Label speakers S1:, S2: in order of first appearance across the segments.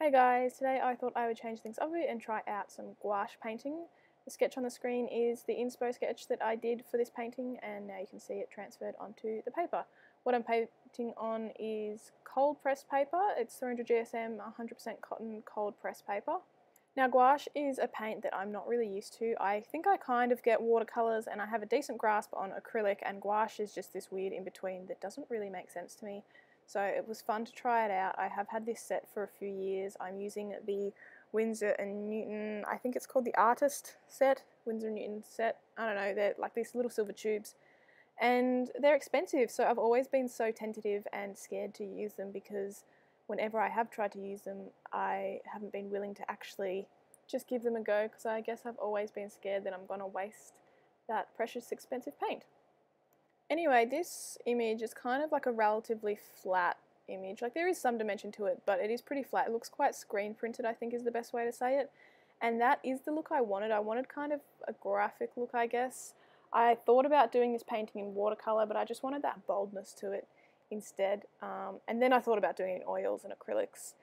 S1: Hey guys, today I thought I would change things up a bit and try out some gouache painting. The sketch on the screen is the inspo sketch that I did for this painting, and now you can see it transferred onto the paper. What I'm painting on is cold pressed paper. It's 300 GSM, 100% cotton cold pressed paper. Now gouache is a paint that I'm not really used to. I think I kind of get watercolours and I have a decent grasp on acrylic, and gouache is just this weird in between that doesn't really make sense to me. So it was fun to try it out. I have had this set for a few years. I'm using the Winsor & Newton, I think it's called the Artist set, Winsor & Newton set. I don't know, they're like these little silver tubes. And they're expensive, so I've always been so tentative and scared to use them because whenever I have tried to use them, I haven't been willing to actually just give them a go because I guess I've always been scared that I'm going to waste that precious expensive paint. Anyway, this image is kind of like a relatively flat image. Like there is some dimension to it, but it is pretty flat. It looks quite screen printed, I think is the best way to say it. And that is the look I wanted. I wanted kind of a graphic look, I guess. I thought about doing this painting in watercolour, but I just wanted that boldness to it instead. And then I thought about doing it in oils and acrylics,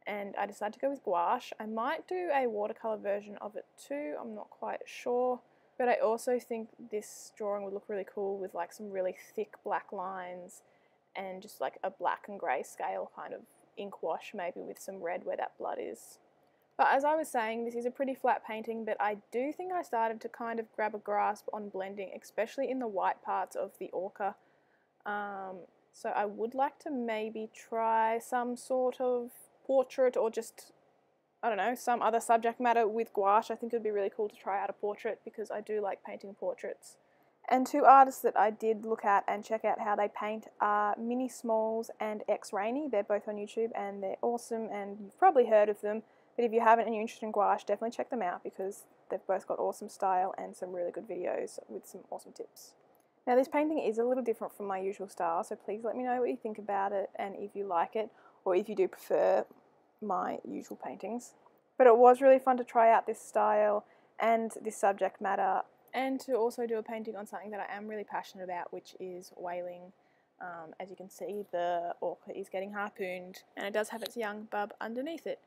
S1: and I decided to go with gouache. I might do a watercolour version of it too, I'm not quite sure. But I also think this drawing would look really cool with like some really thick black lines and just like a black and grey scale kind of ink wash, maybe with some red where that blood is. But as I was saying, this is a pretty flat painting, but I do think I started to kind of grab a grasp on blending, especially in the white parts of the ochre. So I would like to maybe try some sort of portrait or just, I don't know, some other subject matter with gouache. I think it would be really cool to try out a portrait because I do like painting portraits. And two artists that I did look at and check out how they paint are Minnie Smalls and X Rainey. They're both on YouTube and they're awesome, and you've probably heard of them. But if you haven't and you're interested in gouache, definitely check them out because they've both got awesome style and some really good videos with some awesome tips. Now this painting is a little different from my usual style, so please let me know what you think about it and if you like it, or if you do prefer my usual paintings. But it was really fun to try out this style and this subject matter, and to also do a painting on something that I am really passionate about, which is whaling. As you can see, the orca is getting harpooned and it does have its young bub underneath it.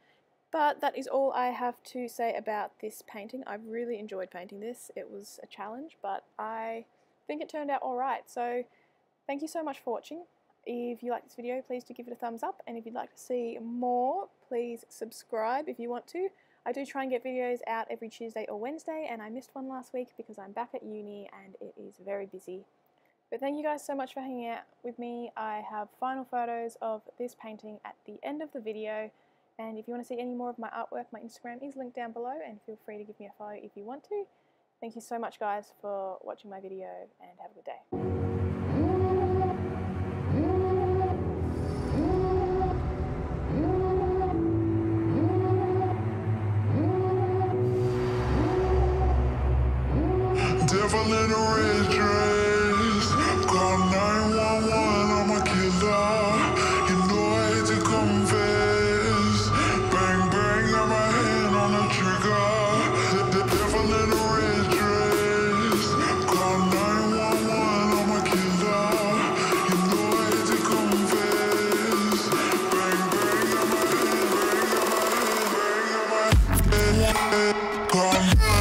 S1: But that is all I have to say about this painting. I've really enjoyed painting this. It was a challenge, but I think it turned out alright. So thank you so much for watching. If you like this video, please do give it a thumbs up, and if you'd like to see more, please subscribe if you want to. I do try and get videos out every Tuesday or Wednesday, and I missed one last week because I'm back at uni and it is very busy. But thank you guys so much for hanging out with me. I have final photos of this painting at the end of the video, and if you want to see any more of my artwork, my Instagram is linked down below, and feel free to give me a follow if you want to. Thank you so much guys for watching my video, and have a good day.
S2: Devil in a red dress, call 911, I'm a killer. You know I hate to confess. Bang bang, got my hand on the trigger. The devil in a red dress, call 911, I'm a killer. You know I hate to confess. Bang bang, got my hand, bang, got my hand, call 911.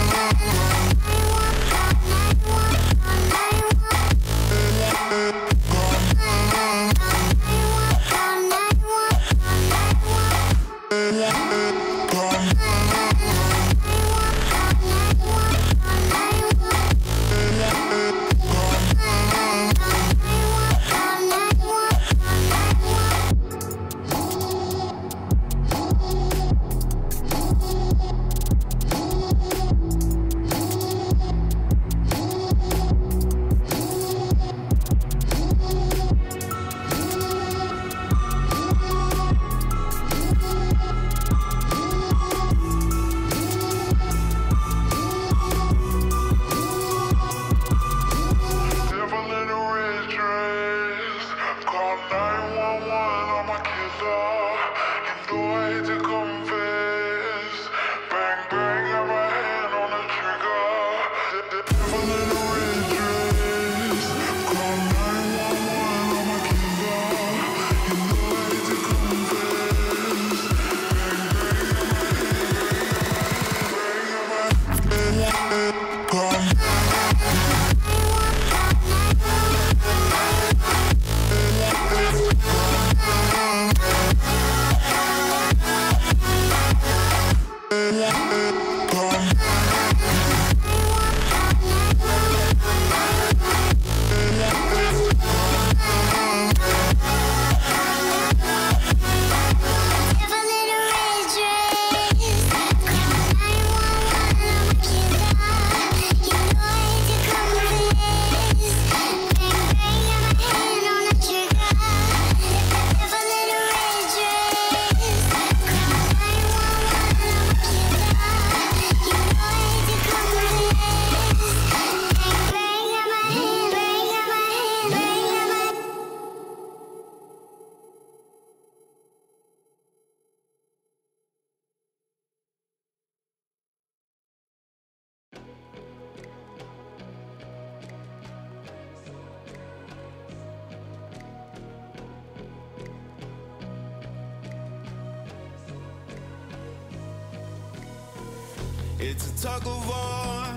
S2: It's a tug of war,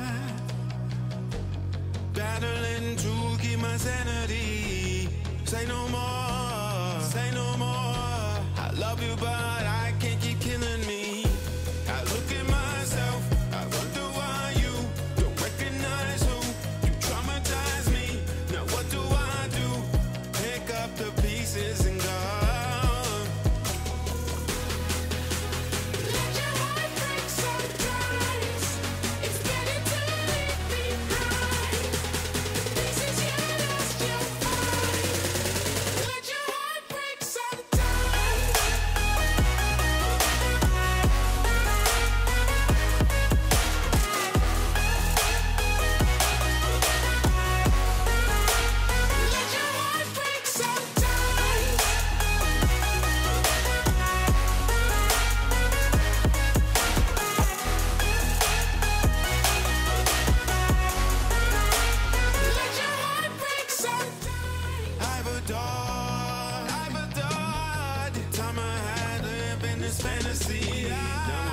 S2: battling to keep my sanity. Say no more, say no more. I love you, but I can't keep killing me. I look at myself, I wonder why you don't recognize who you traumatize me. Now what do I do? Pick up the pieces and go.
S3: Let your heart break sometimes. It's better to leave behind the pieces you lost you'll find. Let your heart break sometimes. Let your heart break sometimes. Let your heart break sometimes. I've adored the time I had living this fantasy. Now